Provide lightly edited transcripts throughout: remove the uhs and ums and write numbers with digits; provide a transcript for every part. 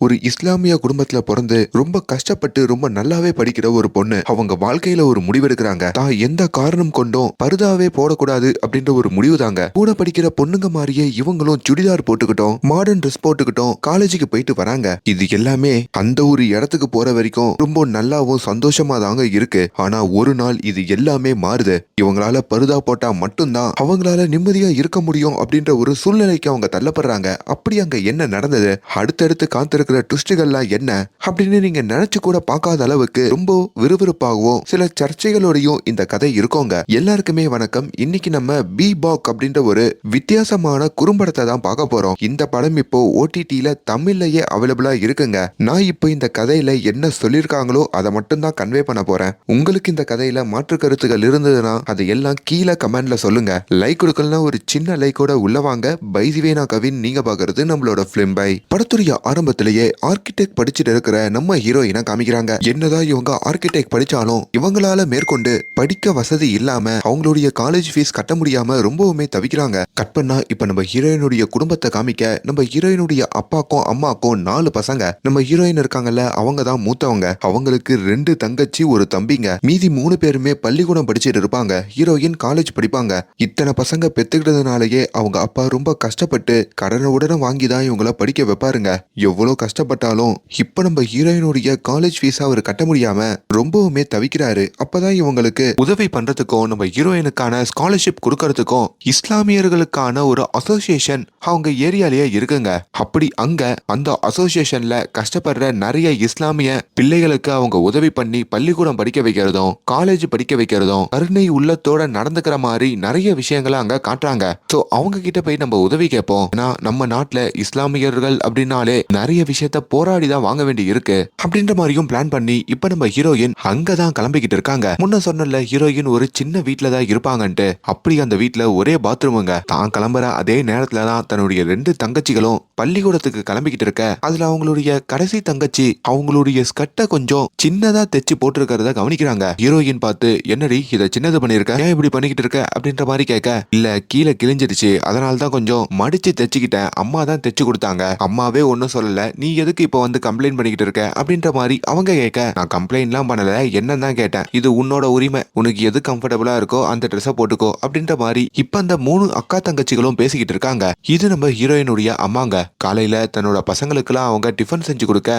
ஒரு இஸ்லாமிய குடும்பத்துல பிறந்து ரொம்ப கஷ்டப்பட்டு ரொம்ப நல்லாவே படிக்கிற ஒரு பொண்ணு அவங்க வாழ்க்கையில ஒரு முடிவெடுக்கிறாங்க. தான் எந்த காரணம் கொண்டும் பர்தாவே போடக்கூடாது அப்படின்ற ஒரு முடிவு தாங்க. கூட படிக்கிற பொண்ணுங்க மாதிரியே இவங்களும் சுடிதார் போட்டுக்கிட்டோம், மாடர்ன் ட்ரெஸ் போட்டுக்கிட்டோம் காலேஜுக்கு போயிட்டு வராங்க. இது எல்லாமே அந்த ஒரு இடத்துக்கு போற வரைக்கும் ரொம்ப நல்லாவும் சந்தோஷமா தாங்க இருக்கு. ஆனா ஒரு நாள் இது எல்லாமே மாறுது. இவங்களால பர்தா போட்டா மட்டும்தான் அவங்களால நிம்மதியா இருக்க முடியும் அப்படின்ற ஒரு சூழ்நிலைக்கு அவங்க தள்ளப்படுறாங்க. அப்படி அங்க என்ன நடந்தது, அடுத்தடுத்து காத்திருக்கிற ட்விஸ்டுகள்லாம் என்ன அப்படின்னு நீங்க நினைச்சு கூட பார்க்காத அளவுக்கு ரொம்ப விறுவிறுப்பாகவும் சில சர்ச்சைகளோடையும் இந்த கதை இருக்கோங்க. எல்லாருக்குமே வணக்கம். இன்னைக்கு நம்ம பி பாக் அப்படின்ற ஒரு வித்தியாசமான குறும்படத்தை தான் பார்க்க போறோம். இந்த படம் இப்போ ஓடிடில தமிழ்லயே அவைலபிளா இருக்குங்க. நான் இப்போ இந்த கதையில என்ன சொல்லிருக்காங்களோ அதை மட்டும் தான் கன்வே பண்ண போறேன். உங்களுக்கு இந்த கதையில மாற்று கருத்துக்கள் இருந்ததுன்னா அதை எல்லாம் கீழே கமெண்ட்ல சொல்லுங்க. லைக் கொடுக்கலன்னா ஒரு சின்ன லைக்கோட உள்ள வாங்க. பைதிவே நான் கவின், நீங்க பாக்குறது நம்மளோட பிலிம் பை. படத்துடைய ஆரம்பத்திலேயே ஆர்கிடெக்ட் படிச்சுட்டு இருக்கிற நம்ம ஹீரோயினை காமிக்கிறாங்க. என்னதான் இவங்க ஆர்கிடெக்ட் படிச்சாலும் இவங்களால மேற்கொண்டு படிக்க வசதி இல்லாம அவங்களுடைய காலேஜ் ஃபீஸ் கட்ட முடியாம ரொம்பவுமே தவிக்கிறாங்க. கட் பண்ணா இப்ப நம்ம ஹீரோயினுடைய குடும்பத்தை காமிக்க, நம்ம ஹீரோயினுடைய அப்பாக்கும் அம்மாக்கும் 4 பசங்க. நம்ம ஹீரோயின் இருக்காங்கல்ல, அவங்க தான் மூத்தவங்க. அவங்களுக்கு 2 தங்கச்சி ஒரு தம்பிங்க. மீதி 3 பேருமே பள்ளிக்கூடம் படிச்சுட்டு இருப்பாங்க. ஹீரோயின் காலேஜ் படிப்பாங்க. இத்தனை பசங்க பெத்துக்கிட்டதுனாலயே அவங்க அப்பா ரொம்ப கஷ்டப்பட்டு கடனை உடனே வாங்கி தான் இவங்கள படிக்க வைப்பாருங்க. எவ்வளவு கஷ்டப்பட்டாலும் இப்ப நம்ம ஹீரோயினுடைய காலேஜ் ஃபீஸ் அவர் கட்ட முடியாம ரொம்பவுமே தவிக்கிறாரு. அப்பதான் இவங்களுக்கு உதவி பண்றதுக்கும் நம்ம ஹீரோயினுக்கான ஸ்காலர்ஷிப் கொடுக்கறதுக்கும் இஸ்லாமியர்களுக்கான ஒரு அசோசியேஷன் அவங்க ஏரியாலேயே இருக்குங்க. அப்படி அங்க அந்த அசோசியேஷன்ல கஷ்டப்படுற நிறைய இஸ்லாமிய பிள்ளைகளுக்கு அவங்க உதவி பண்ணி பள்ளிக்கூடம் படிக்க வைக்கிறதும் காலேஜ் படிக்க வைக்கிறதும் கருணை உள்ளத்தோட நடந்துக்கிற மாதிரி நிறைய விஷயங்களை அங்க காட்டுறாங்க. சோ அவங்க கிட்ட போய் நம்ம உதவி கேட்போம். நம்ம நாட்டுல இஸ்லாமியர்கள் அப்படின்னாலே நிறைய விஷயத்த போராடி தான் வாங்க வேண்டி இருக்கு அப்படின்ற மாதிரியும் பிளான் பண்ணி இப்ப நம்ம ஹீரோயின் அங்கதான் கிளம்பிக்கிட்டு இருக்காங்க. முன்ன சொன்னல ஹீரோயின் ஒரு சின்ன வீட்டுல தான் இருப்பாங்கன்ட்டு. அப்படி அந்த வீட்டுல ஒரே பாத்ரூமுங்க. தான் கிளம்புற அதே நேரத்துல தான் தன்னுடைய 2 தங்கச்சிகளும் பள்ளிக்கூடத்துக்கு கிளம்பிக்கிட்டு இருக்க. அதுல அவங்களுடைய கடைசி தங்கச்சி அவங்களுடைய ஸ்கர்ட்டை கொஞ்சம் சின்னதா தைச்சு போட்டிருக்கிறத கவனிக்கிறாங்க. ஹீரோயின் பார்த்து, என்னடி இதை சின்னது பண்ணிருக்க, ஏன் இப்படி பண்ணிக்கிட்டு இருக்க அப்படின்ற மாதிரி கேட்க, இல்ல கீழே கிழிஞ்சிருச்சு, அதனால தான் கொஞ்சம் மடிச்சு தைச்சுக்கிட்டேன், அம்மா தான் தைச்சு கொடுத்தாங்க, அம்மாவே ஒன்னும் சொல்லல, நீ எதுக்கு இப்ப வந்து கம்ப்ளைண்ட் பண்ணிக்கிட்டு இருக்க அப்படின்ற மாதிரி அவங்க கேட்க, நான் கம்ப்ளைண்ட்லாம் பண்ணல, என்ன தான் கேட்டேன், இது உன்னோட உரிமை, உனக்கு எது கம்ஃபர்டபுளா இருக்கோ அந்த ட்ரெஸ்ஸை போட்டுக்கோ அப்படின்ற மாதிரி இப்ப அந்த 3 அக்கா தங்கச்சிகளும் பேசிக்கிட்டு இருக்காங்க. இது நம்ம ஹீரோயினுடைய அம்மாங்க. காலையில தன்னோட பசங்களுக்குலாம் அவங்க டிஃபன் செஞ்சு கொடுக்க,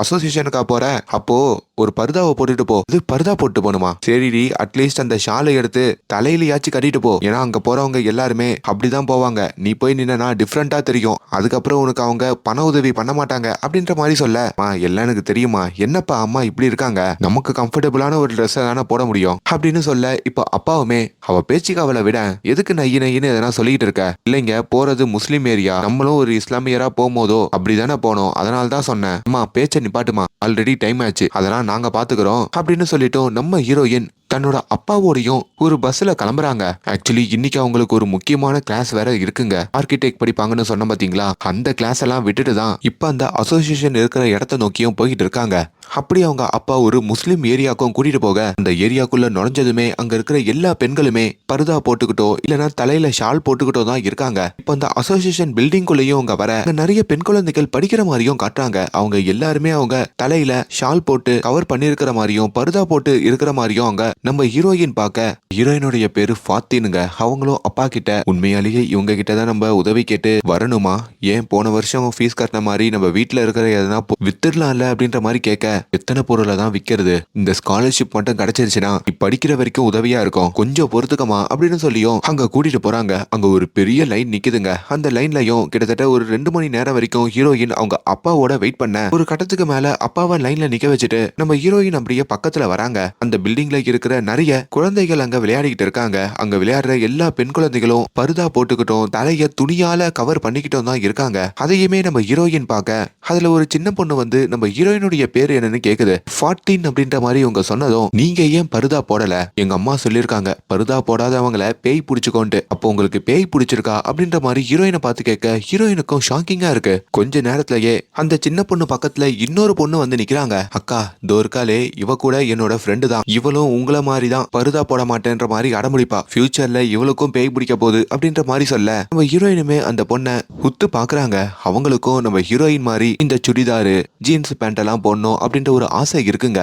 அசோசியேஷனுக்கா போற, அப்போ ஒரு பர்தாவை போட்டுட்டு போ. இது பர்தா போட்டு போணுமா, சரிடி அட்லீஸ்ட் அந்த ஷாலை எடுத்து தலையிலயாச்சும் கட்டிட்டு போ, ஏன்னா அங்க போறவங்க எல்லாருமே அப்படிதான் போவாங்க, நீ போய் நின்னா டிஃப்ரெண்டா தெரியும், அதுக்கப்புறம் உனக்கு அவங்க பண உதவி பண்ண மாட்டாங்க அப்படின்ற மாதிரி சொல்ல, எல்லாம் எனக்கு தெரியுமா, என்னப்பா அம்மா இப்படி இருக்காங்க, நமக்கு கம்ஃபர்டபுளான ஒரு ட்ரெஸ் தானே போட முடியும் அப்படின்னு சொல்ல, இப்போ அப்பாவுமே அவ பேச்சுக்கு அவளை விட எதுக்கு நையின்னு எதனா சொல்லிட்டு இருக்க, இல்லைங்க போறது முஸ்லீம் ஏரியா, நம்மளும் ஒரு இஸ்லாமியரா போகும்போதோ அப்படிதானே போனோம், அதனால தான் சொன்னேன், அம்மா பேச்ச நிப்பாட்டுமா, ஆல்ரெடி டைம் ஆச்சு, அதெல்லாம் நாங்க பாத்துக்கிறோம் அப்படின்னு சொல்லிட்டோம். நம்ம ஹீரோயின் தன்னோட அப்பாவோடையும் ஒரு பஸ்ல கிளம்புறாங்க. ஆக்சுவலி இன்னைக்கு அவங்களுக்கு ஒரு முக்கியமான கிளாஸ் வேற இருக்குங்க. ஆர்கிடெக்ட் படிப்பாங்கன்னு சொன்ன பாத்தீங்களா, அந்த கிளாஸ் எல்லாம் விட்டுட்டு தான் இப்ப அந்த அசோசியேஷன் இருக்கிற இடத்த நோக்கியும் போய்கிட்டு இருக்காங்க. அப்படி அவங்க அப்பா ஒரு முஸ்லிம் ஏரியாக்கும் கூட்டிட்டு போக, அந்த ஏரியாக்குள்ள நுழைஞ்சதுமே அங்க இருக்கிற எல்லா பெண்களுமே பர்தா போட்டுக்கிட்டோ இல்லனா தலையில ஷால் போட்டுக்கிட்டோ தான் இருக்காங்க. இப்ப அந்த அசோசியேஷன் பில்டிங்குள்ளேயும் அவங்க வர நிறைய பெண் குழந்தைகள் படிக்கிற மாதிரியும் காட்டுறாங்க. அவங்க எல்லாருமே அவங்க தலையில ஷால் போட்டு கவர் பண்ணிருக்கிற மாதிரியும் பர்தா போட்டு இருக்கிற மாதிரியும் அவங்க நம்ம ஹீரோயின் பார்க்க, ஹீரோயினுடைய பேரு ஃபாத்தினுங்க. அவங்களும் அப்பா கிட்ட, உண்மையாலேயே இவங்க கிட்ட தான் நம்ம உதவி கேட்டு வரணுமா, ஏன் போன வருஷம் ஃபீஸ் கட்டின மாதிரி நம்ம வீட்டுல இருக்கிற எதனா வித்துடலாம்ல அப்படின்ற மாதிரி கேட்க, எத்தனை பொருளை தான் விற்கிறது, இந்த ஸ்காலர்ஷிப் மட்டும் கிடைச்சிருச்சுன்னா படிக்கிற வரைக்கும் உதவியா இருக்கும், கொஞ்சம் பொறுத்துக்கமா அப்படின்னு சொல்லியும் அங்க கூட்டிட்டு போறாங்க. அங்க ஒரு பெரிய லைன் நிக்குதுங்க. அந்த லைன்லயும் கிட்டத்தட்ட ஒரு 2 மணி நேரம் வரைக்கும் ஹீரோயின் அவங்க அப்பாவோட வெயிட் பண்ண, ஒரு கட்டத்துக்கு மேல அப்பாவை லைன்ல நிக்க வச்சுட்டு நம்ம ஹீரோயின் அப்படியே பக்கத்துல வராங்க. அந்த பில்டிங்ல இருக்கிற நிறைய குழந்தைகள் அங்க விளையாடிக்கிட்டு இருக்காங்க. அங்க விளையாடுற எல்லா பெண் குழந்தைகளும் பர்தா போட்டுக்கிட்டோம், தலைய துணியால கவர் பண்ணிக்கிட்டோம் தான் இருக்காங்க. அதையுமே நம்ம ஹீரோயின் பார்க்க, அதுல ஒரு சின்ன பொண்ணு வந்து நம்ம ஹீரோயினுடைய பேர் என்னன்னு கேக்குது. 14 அப்படின்ற மாதிரி இவங்க சொன்னதும், நீங்க ஏன் பர்தா போடல, எங்க அம்மா சொல்லிருக்காங்க பர்தா போடாதவங்கள பேய் பிடிச்சுக்கோன்ட்டு, அப்போ உங்களுக்கு பேய் பிடிச்சிருக்கா அப்படின்ற மாதிரி ஹீரோயினை பார்த்து கேட்க, ஹீரோயினுக்கும் ஷாக்கிங்கா இருக்கு. கொஞ்ச நேரத்திலேயே அந்த சின்ன பொண்ணு பக்கத்துல இன்னொரு பொண்ணு வந்து நிக்கிறாங்க. அக்கா தோ இருக்காளே, இவ கூட என்னோட ஃப்ரெண்டு தான், இவளும் உங்கள மாதிரி தான் பருதா போட மாட்டேன்ற மாதிரி அடமுடிப்பா. ஃபியூச்சர்ல இவளுக்கும் பேய் பிடிக்க போகுது அப்படின்ற மாதிரி சொல்ல நம்ம ஹீரோயினுமே அந்த பொண்ணை உத்து பாக்குறாங்க. அவங்களுக்கும் நம்ம ஹீரோயின் மாதிரி இந்த சுடிதாரு ஜீன்ஸ் பேண்ட் எல்லாம் போடணும் அப்படின்ற ஒரு ஆசை இருக்குங்க.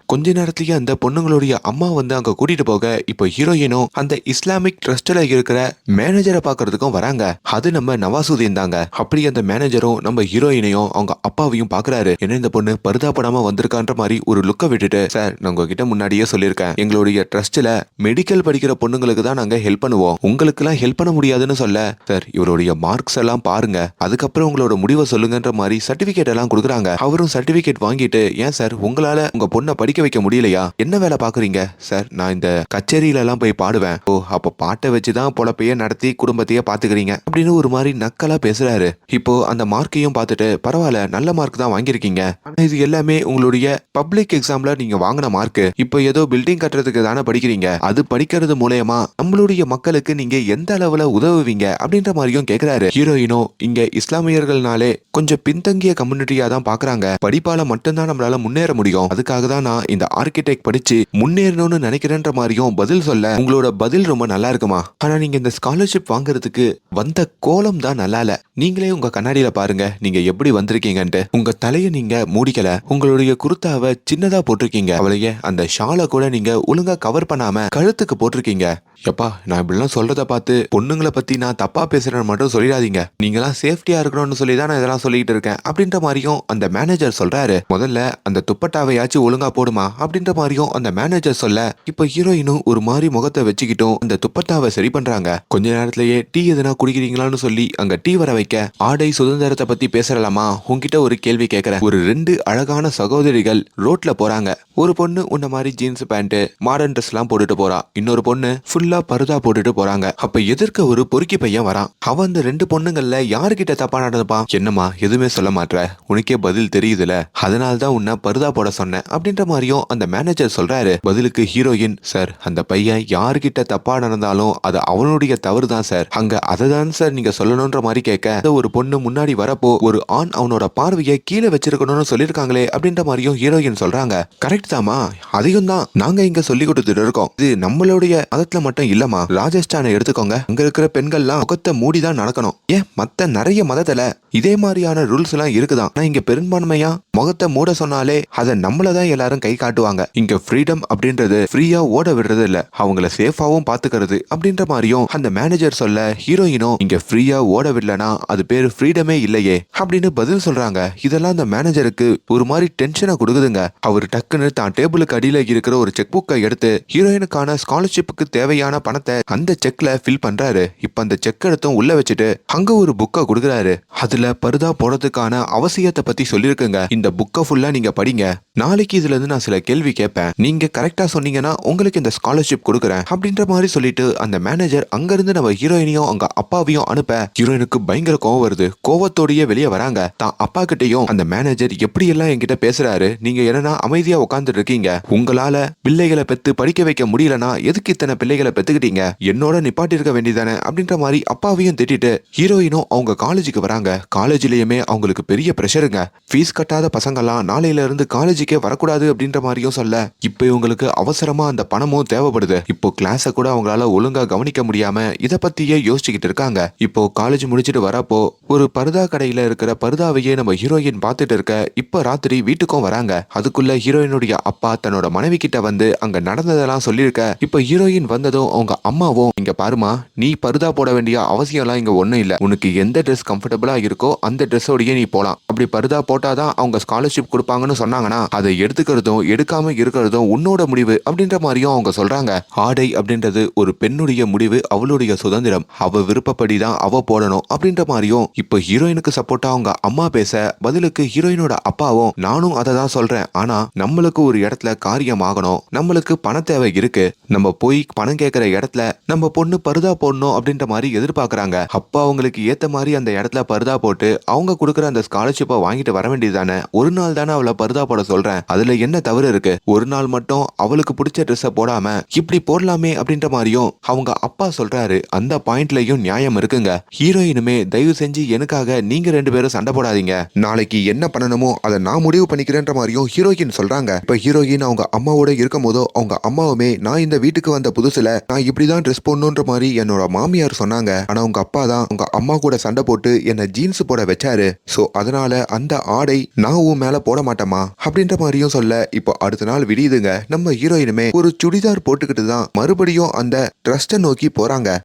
கொஞ்ச நேரத்திலேயே அந்த பொண்ணுங்களுடைய அம்மா வந்து அங்க கூட்டிட்டு போக இப்போ ஹீரோயினும் அந்த இஸ்லாமிக் ட்ரஸ்ட்ல இருக்கிற மேனேஜரை பாக்குறதுக்கும் வராங்க. அது நம்ம நவாசுதீன் தாங்க. அப்படி அந்த மேனேஜரும் நம்ம ஹீரோயினையும் அவங்க அப்பாவையும் பாக்குறாரு. என்ன இந்த பொண்ணு பருதா படாம வந்திருக்கான்ற மாதிரி ஒரு லுக்க விட்டுட்டு, சார் நான் உங்ககிட்ட முன்னாடியே சொல்லியிருக்கேன், எங்களுடைய ட்ரஸ்ட்ல மெடிக்கல் படிக்கிற பொண்ணுங்களுக்கு தான் நாங்க ஹெல்ப் பண்ணுவோம், உங்களுக்கு எல்லாம் ஹெல்ப் பண்ண முடியாதுன்னு சொல்ல, சார் இவருடைய மார்க்ஸ் எல்லாம் பாருங்க, அதுக்கப்புறம் உங்களோட முடிவை சொல்லுங்கன்ற மாதிரி சர்டிபிகேட் எல்லாம் கொடுக்குறாங்க. அவரும் சர்டிபிகேட் வாங்கிட்டு, ஏன் சார் உங்களால உங்க பொண்ணை படிக்க வைக்க முடியலையா, என்ன வேலை பாக்குறீங்க, சார் நான் இந்த கச்சேரியில எல்லாம் போய் பாடுவேன், ஓ அப்ப பாட்டை வச்சுதான் பொழப்பையே நடத்தி குடும்பத்தையே பாத்துக்கிறீங்க அப்படின்னு ஒரு மாதிரி நக்கலா பேசுறாரு. இப்போ அந்த மார்க்கையும் பார்த்துட்டு, பரவாயில்ல நல்ல மார்க் தான் வாங்கியிருக்கீங்க, ஆனா இது எல்லாமே உங்களுடைய பப்ளிக் எக்ஸாம்ல நீங்க வாங்கின மார்க், இப்போ ஏதோ பில்டிங் கட்டுறதுக்கு தானே படிக்கிறீங்க, அது படிக்கிறது மூலயமா நம்மளுடைய மக்களுக்கு நீங்க எந்த அளவுல உதவுவீங்க அப்படின்ற மாதிரியும் கேக்குறாரு. ஹீரோயினோ இங்க இஸ்லாமியர்கள்னாலே கொஞ்சம் பின்தங்கிய கம்யூனிட்டியா தான் பாக்குறாங்க, படிப்பால மட்டும்தான் நம்மளால முன்னேற முடியும், அதுக்காக தான் நான் இந்த ஆர்கிடெக்ட் படிச்சு முன்னேறணும்னு நினைக்கிறேன்ற மாதிரியும் பதில் சொல்ல, உங்களோட பதில் ரொம்ப நல்லா இருக்குமா, ஆனா நீங்க இந்த ஸ்காலர்ஷிப் வாங்குறதுக்கு வந்த கோலம் தான் நல்லா இல்ல, நீங்களே உங்க கண்ணாடியில பாருங்க நீங்க எப்படி வந்திருக்கீங்கன்ட்டு, உங்க தலைய நீங்க மூடிக்கல, உங்களுடைய குர்தாவை சின்னதா போட்டிருக்கீங்க, அவளையே அந்த ஷாலை கூட நீங்க ஒழுங்கா கவர் பண்ணாம கழுத்துக்கு போட்டிருக்கீங்க. எப்பா நான் இப்படிலாம் சொல்றத பார்த்து பொண்ணுங்களை பத்தி நான் தப்பா பேசுறேன்னு மட்டும் சொல்லிடாதீங்க, நீங்களாம் சேஃப்டியா இருக்கணும்னு சொல்லி தான் நான் இதெல்லாம் சொல்லிட்டு இருக்கேன் அப்படின்ற மாதிரியும் அந்த மேனேஜர் சொல்றாரு. முதல்ல அந்த துப்பட்டாவையாச்சும் ஒழுங்கா போடுமா அப்படின்ற மாதிரியும் அந்த மேனேஜர் சொல்ல, இப்ப ஹீரோயினும் ஒரு மாதிரி முகத்தை வச்சுக்கிட்டும் அந்த துப்பட்டாவை சரி பண்றாங்க. கொஞ்ச நேரத்திலேயே டீ எதனா குடிக்கிறீங்களான்னு சொல்லி அங்க டீ வர வைக்க, ஆடை சுதந்திரத்தை பத்தி பேசலாமா, உங்ககிட்ட ஒரு கேள்வி கேட்கிறேன், ஒரு 2 அழகான சகோதரிகள் ரோட்ல போறாங்க, ஒரு பொண்ணு உன்ன மாதிரி ஜீன்ஸ் பேண்ட் மாடர்ன் ட்ரெஸ் எல்லாம் போட்டுட்டு போறா, இன்னொரு பொண்ணு ஃபுல்லா பருதா போட்டுட்டு போறாங்க. அப்ப எதிர்க்க ஒரு பொறுக்கி பையன் வரான், அவன் அந்த 2 பொண்ணுங்கள்ல யாருகிட்ட தப்பா நடந்துப்பான், என்னமா எதுவுமே சொல்ல மாட்ற, உனக்கே பதில் தெரியுதுல, அதனால்தான் உன்னை பருதா போட சொன்னேன் அப்படின்ற மாதிரியும் அந்த மேனேஜர் சொல்றாரு. பதிலுக்கு ஹீரோயின், சார் அந்த பையன் யாருகிட்ட தப்பா நடந்தாலும் அது அவனுடைய தவறு தான் சார், அங்க அததான் சார் நீங்க சொல்லணும்ன்ற மாதிரி கேட்க, ஒரு பொண்ணு முன்னாடி வரப்போ ஒரு ஆண் அவனோட பார்வையை கீழே வச்சிருக்கணும்னு சொல்லிருக்காங்களே அப்படின்ற மாதிரியும் ஹீரோயின் சொல்றாங்க. கரெக்ட் தாமா, அதையும் தான் நாங்க இங்க சொல்லி கொடுத்துட்டு இருக்கோம், இது நம்மளுடைய மதத்துல மட்டும் இல்லமா, ராஜஸ்தானை எடுத்துக்கோங்க, அங்க இருக்கிற பெண்கள்லாம் முகத்தை மூடிதான் நடக்கணும், ஏன் மத்த நிறைய மதத்துல இதே மாதிரியான ரூல்ஸ் எல்லாம் இருக்குதான், ஆனா இங்க பெரும்பான்மையா முகத்தை மூட சொன்னாலே அதை நம்மளதான் எல்லாரும் கை காட்டுவாங்க, இங்க ஃப்ரீடம் அப்படின்றது ஃப்ரீயா ஓட விடுறது இல்ல, அவங்கள சேஃபாவும் பாத்துக்கிறது அப்படின்ற மாதிரியும் அந்த மேனேஜர் சொல்ல, ஹீரோயினும் இங்க ஃப்ரீயா ஓட விடலனா அது பேரு ஃப்ரீடமே இல்லையே அப்படின்னு பதில் சொல்றாங்க. இதெல்லாம் அந்த மேனேஜருக்கு ஒரு மாதிரி டென்ஷனை கொடுக்குதுங்க. அவர் டக்குன்னு தான் டேபிளுக்கு அடியில இருக்கிற ஒரு செக் புக்கை எடுத்து ஹீரோயினுக்கான ஸ்காலர்ஷிப்புக்கு தேவையான பணத்தை அந்த செக்ல ஃபில் பண்றாரு. இப்ப அந்த செக் எடுத்தும் உள்ள வச்சுட்டு அங்க ஒரு புக்கை கொடுக்குறாரு. அதுல பருதா போடுறதுக்கான அவசியத்தை பத்தி சொல்லிருக்குங்க. இந்த புக்கை ஃபுல்லா நீங்க படிங்க, நாளைக்கு இதுல இருந்து நான் சில கேள்வி கேட்பேன், நீங்க கரெக்டா சொன்னீங்கன்னா உங்களுக்கு இந்த ஸ்காலர்ஷிப் கொடுக்குறேன் அப்படின்ற மாதிரி சொல்லிட்டு அந்த மேனேஜர் அங்க இருந்து நம்ம ஹீரோயினையும் அவங்க அப்பாவையும் அனுப்ப, ஹீரோயினுக்கு பயங்கர கோவம் வருது. கோவத்தோடயே வெளியே வராங்க. தான் அப்பா கிட்டையும் அந்த மேனேஜர் எப்படி எல்லாம் என்கிட்ட பேசுறாரு, நீங்க என்னன்னா அமைதியா உட்கார்ந்துட்டு இருக்கீங்க, உங்களால பிள்ளைகளை பெத்து படிக்க வைக்க முடியலனா எதுக்கு இத்தனை பிள்ளைகளை பெத்துக்கிட்டீங்க, என்னோட நிப்பாட்டி இருக்க வேண்டியதானே அப்படின்ற மாதிரி அப்பாவையும் திட்டிட்டு ஹீரோயினும் அவங்க காலேஜுக்கு வராங்க. காலேஜ்லயுமே அவங்களுக்கு பெரிய பிரஷருங்க, ஃபீஸ் கட்டாத பசங்கெல்லாம் நாளையில இருந்து காலேஜுக்கே வரக்கூடாது அப்படின்ற மாதிரியும் சொல்ல, இப்ப இவங்களுக்கு அவசரமா அந்த பணமும் தேவைப்படுது. இப்போ கிளாஸ கூட அவங்களால ஒழுங்கா கவனிக்க முடியாம இத பத்தியே யோசிச்சுக்கிட்டு இருக்காங்க. இப்போ காலேஜ் முடிச்சிட்டு வரப்போ ஒரு பருதா கடையில இருக்கிற பருதாவையே நம்ம ஹீரோயின் பார்த்துட்டு இருக்க, இப்ப ராத்திரி வீட்டுக்கும் வராங்க. அதுக்குள்ள ஹீரோயினுடைய அப்பா தன்னோட மனைவி கிட்ட வந்து அங்க நடந்ததெல்லாம் சொல்லியிருக்க, இப்ப ஹீரோயின் வந்ததும் அவங்க அம்மாவும், இங்க பாருமா, நீ பருதா போட வேண்டிய அவசியம் எல்லாம் இங்க ஒண்ணும் இல்ல, உனக்கு எந்த ட்ரெஸ் கம்ஃபர்டபுளா இருக்கோ அந்த ட்ரெஸ்ஸோடய நீ போலாம், அப்படி பருதா போட்டாதான் அவங்க ஸ்காலர்ஷிப் கொடுப்பாங்கன்னு சொன்னாங்கன்னா அதை எடுத்துக்கிறதும் எடுக்காம இருக்கிறதும் உன்னோட முடிவு அப்படின்ற மாதிரியும் அவங்க சொல்றாங்க. ஆடை அப்படின்றது ஒரு பெண்ணுடைய முடிவு, அவளுடைய சுதந்திரம், அவ விருப்பப்படிதான் அவ போடணும் அப்படின்ற மாதிரியும் இப்ப ஹீரோயினுக்கு சப்போர்ட்டா அவங்க அம்மா பேச, பதிலுக்கு ஹீரோயினோட அப்பாவும், நானும் அதை தான் சொல்றேன், ஆனா நம்மளுக்கு ஒரு இடத்துல காரியம் ஆகணும், நம்மளுக்கு பண தேவை இருக்கு, நம்ம போய் பணம் கேட்கிற இடத்துல நம்ம பொண்ணு பருதா போடணும் அப்படின்ற மாதிரி எதிர்பார்க்கறாங்க. அப்பா அவங்களுக்கு ஏத்த மாதிரி அந்த இடத்துல பருதா போட்டு அவங்க கொடுக்குற அந்த ஸ்காலர்ஷிப்பை வாங்கிட்டு வர வேண்டியதானே, ஒரு நாள் தானே அவளை பருதா போட சொல்றேன், அதுல என்ன தவறு இருக்கு? ஒரு நாள் மட்டும் அவளுக்கு பிடிச்ச ட்ரெஸ்ஸை போடாம இப்படி போடலாமே அப்படின்ற மாதிரியும் அவங்க அப்பா சொல்றாரு. அந்த பாயிண்ட்லயும் நியாயம் இருக்குங்க. ஹீரோயினுமே தயவு செஞ்சு எனக்காக நீங்க 2 பேரும் சண்டை போடாதீங்க, நாளைக்கு என்ன பண்ணணுமோ அதை நான் முடிவு பண்ணிக்கிறேன்ற மாதிரியும் ஹீரோயின் சொல்றாங்க. இப்ப ஹீரோயின் அவங்க அம்மாவோட இருக்கும் போதோ அவங்க அம்மாவுமே நான் இந்த வீட்டுக்கு வந்த புதுசுல நான் இப்படிதான் ட்ரெஸ் போடணுன்ற மாதிரி என்னோட மாமியார் சொன்னாங்க. ஆனா உங்க அப்பா தான் உங்க அம்மா கூட சண்டை போட்டு என்ன ஜீன்ஸ் போட வச்சாரு. சோ அதனால அந்த ஆடை நான் உன் மேல போட மாட்டேமா அப்படின்ற மாதிரியும் சொல்ல, இப்போ அடுத்த நாள் விடியுதுங்க. நம்ம ஹீரோயினுமே ஒரு சுடிதார் போட்டுக்கிட்டு தான் மறுபடியும் அந்த ட்ரஸ்ட்டை நோக்கி போறாங்க.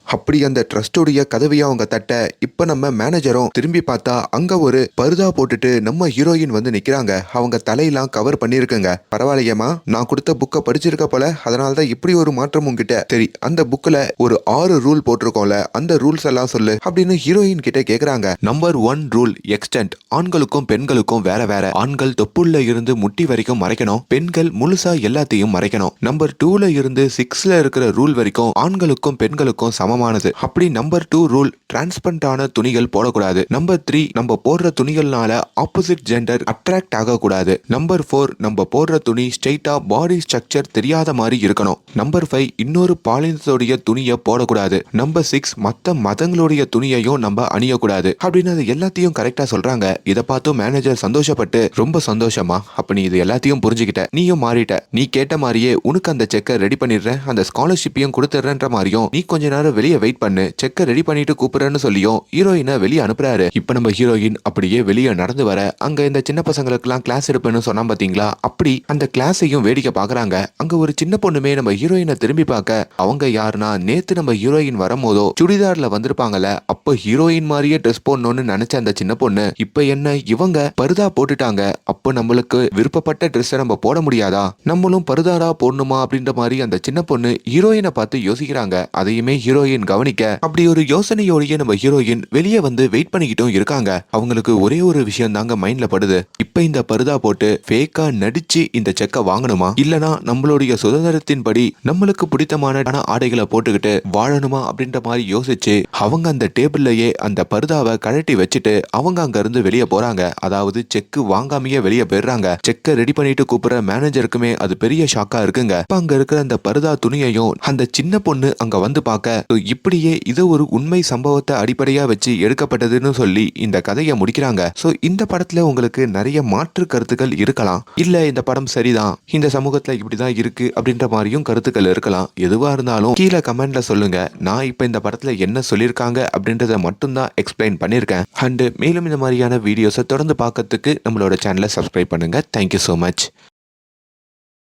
அப்படி அந்த ட்ரஸ்டோடைய கதவையை அவங்க தட்ட, இப்ப நம்ம மேனேஜரும் திரும்பி பார்த்தா அங்க ஒரு பருதா போட்டுட்டு நம்ம ஹீரோயின் வந்து நிக்கிறாங்க. அவங்க தலையெல்லாம் கவர் பண்ணிருக்குங்க. பரவாயில்லையம்மா, நான் கொடுத்த புக்கை படிச்சிருக்க போல, அதனாலதான் இப்படி ஒரு மாற்றம் உங்ககிட்ட. சரி, அந்த புக்ல ஒரு 6 ரூல் போட்டிருக்கோம்ல, அந்த ரூல்ஸ் எல்லாம் சொல்லு அப்படின்னு ஹீரோயின் கிட்ட கேக்குறாங்க. Number 1 rule extent. ஆண்களுக்கும் பெண்களுக்கும் வேற வேற. ஆண்கள் தொப்புள்ள இருந்து முட்டி வரைக்கும் மறைக்கணும், பெண்கள் முழுசா எல்லாத்தையும் மறைக்கணும். நம்பர் 2ல இருந்து 6ல இருக்கிற ரூல் வரைக்கும் ஆண்களுக்கும் பெண்களுக்கும் சமமானது. அப்படி நம்பர் 2 ரூல் டிரான்ஸ்பரண்டான துணிகள் போடக்கூடாது. நம்பர் 3 நம்ம போடுற துணிகள்னால ஆப்போசிட் ஜெண்டர் அட்ராக்ட் ஆகக்கூடாது. நம்பர் 4 நம்ம போடுற துணி ஸ்ட்ரெயிட்டா பாடி ஸ்ட்ரக்சர் தெரியாத மாதிரி இருக்கணும். நம்பர் 5 இன்னொரு பாலினத்தோடைய துணியை போடக்கூடாது. நம்பர் 6 மத்த மதங்களுடைய துணியையும் நம்ம அணியக்கூடாது அப்படின்னு அது எல்லாத்தையும் கரெக்டா சொல்றாங்க. இதை பார்த்து மேனேஜர் சந்தோஷப்பட்டு, ரொம்ப சந்தோஷமா, அப்ப நீ இது எல்லாத்தையும் புரிஞ்சுக்கிட்ட, நீயும் மாறிட்ட, நீ கேட்ட மாதிரியே உனக்கு அந்த செக்கை ரெடி பண்ணிடுறேன், அந்த ஸ்காலர்ஷிப்பையும் கொடுத்துறேன்ற மாதிரியும், நீ கொஞ்ச நேரம் வெளியே வெயிட் பண்ணு, செக்கை ரெடி பண்ணிட்டு கூப்பிடுறேன்னு சொல்லியும் ஹீரோயினை வெளியே அனுப்புறாரு. இப்ப நம்ம ஹீரோயின் அப்படியே வெளியே நடந்து வர, அங்க இந்த சின்ன பசங்களுக்குலாம் கிளாஸ் எடுப்பேன்னு சொன்னா பாத்தீங்களா, அப்படி அந்த கிளாஸையும் வேடிக்கை பாக்குறாங்க. அங்க ஒரு சின்ன பொண்ணுமே நம்ம ஹீரோயினை திரும்பி பார்க்க, அவங்க யாருன்னா நேத்து நம்ம ஹீரோயின் வரும்போதோ சுடிதார்ல வந்திருப்பாங்கல்ல, அப்ப ஹீரோயின் மாதிரியே ட்ரெஸ் போடணும்னு நினைச்ச அந்த சின்ன பொண்ணு இப்ப என்ன இவங்க பருதா போட்டுட்டாங்க, அப்ப நம்மளுக்கு விருப்பப்பட்ட ட்ரெஸ்ஸை நம்ம போட முடியாதா, நம்மளும் பருதாடா போடணுமா அப்படின்ற மாதிரி அந்த சின்ன பொண்ணு ஹீரோயினை பார்த்து யோசிக்கிறாங்க. அதையுமே ஹீரோயின் கவனிக்க, அப்படி ஒரு யோசனையோடைய நம்ம ஹீரோயின் வெளியே வந்து வெயிட் பண்ணிக்கிட்டும் இருக்காங்க. அவங்களுக்கு ஒரே ஒரு விஷயம் தாங்க மைண்ட்ல படுது. இப்ப இந்த பருதா போட்டு ஃபேக்கா நடிச்சு இந்த செக்கை வாங்கணுமா, இல்லனா நம்மளுடைய சுதந்திரத்தின்படி நம்மளுக்கு பிடித்தமான ஆடைகளை போட்டுக்கிட்டு வாழணுமா அப்படின்ற மாதிரி யோசிச்சு அவங்க அந்த டேபிள்லயே அந்த பருதாவை கழட்டி வச்சுட்டு அவங்க அங்க இருந்து வெளியே போறாங்க. அதாவது செக்கு வாங்காமையே வெளியே போயிடுறாங்க. செக்கை ரெடி பண்ணிட்டு கூப்பிடுற மேனேஜருக்குமே அது பெரிய ஷாக்கா இருக்குங்க. இப்ப அங்க இருக்கிற அந்த பருதா துணியையும் அந்த சின்ன பொண்ணு அங்க வந்து பார்க்க, இப்படியே இது ஒரு உண்மை சம்பவத்தை அடிப்படையா வச்சு எடுக்கப்பட்டதுன்னு சொல்லி இந்த கதையை முடிக்கிறாங்க. சோ இந்த படத்துல உங்களுக்கு நிறைய மாற்று கருத்துக்கள் இருக்கலாம், இல்ல இந்த படம் சரிதான், இந்த சமூகத்துல இப்படிதான் இருக்கு அப்படின்ற மாதிரியும் கருத்துக்கள் இருக்கலாம். எதுவா இருந்தாலும் கீழே கமெண்ட்ல சொல்லுங்க. நான் இப்ப இந்த படத்துல என்ன சொல்லியிருக்காங்க அப்படின்றத மட்டும்தான் எக்ஸ்பிளைன் பண்ணிருக்கேன். அண்ட் மேலும் இந்த மாதிரியான வீடியோஸை தொடர்ந்து பார்க்கறதுக்கு நம்மளோட சேனலை சப்ஸ்கிரைப் பண்ணுங்க. Thank you so much.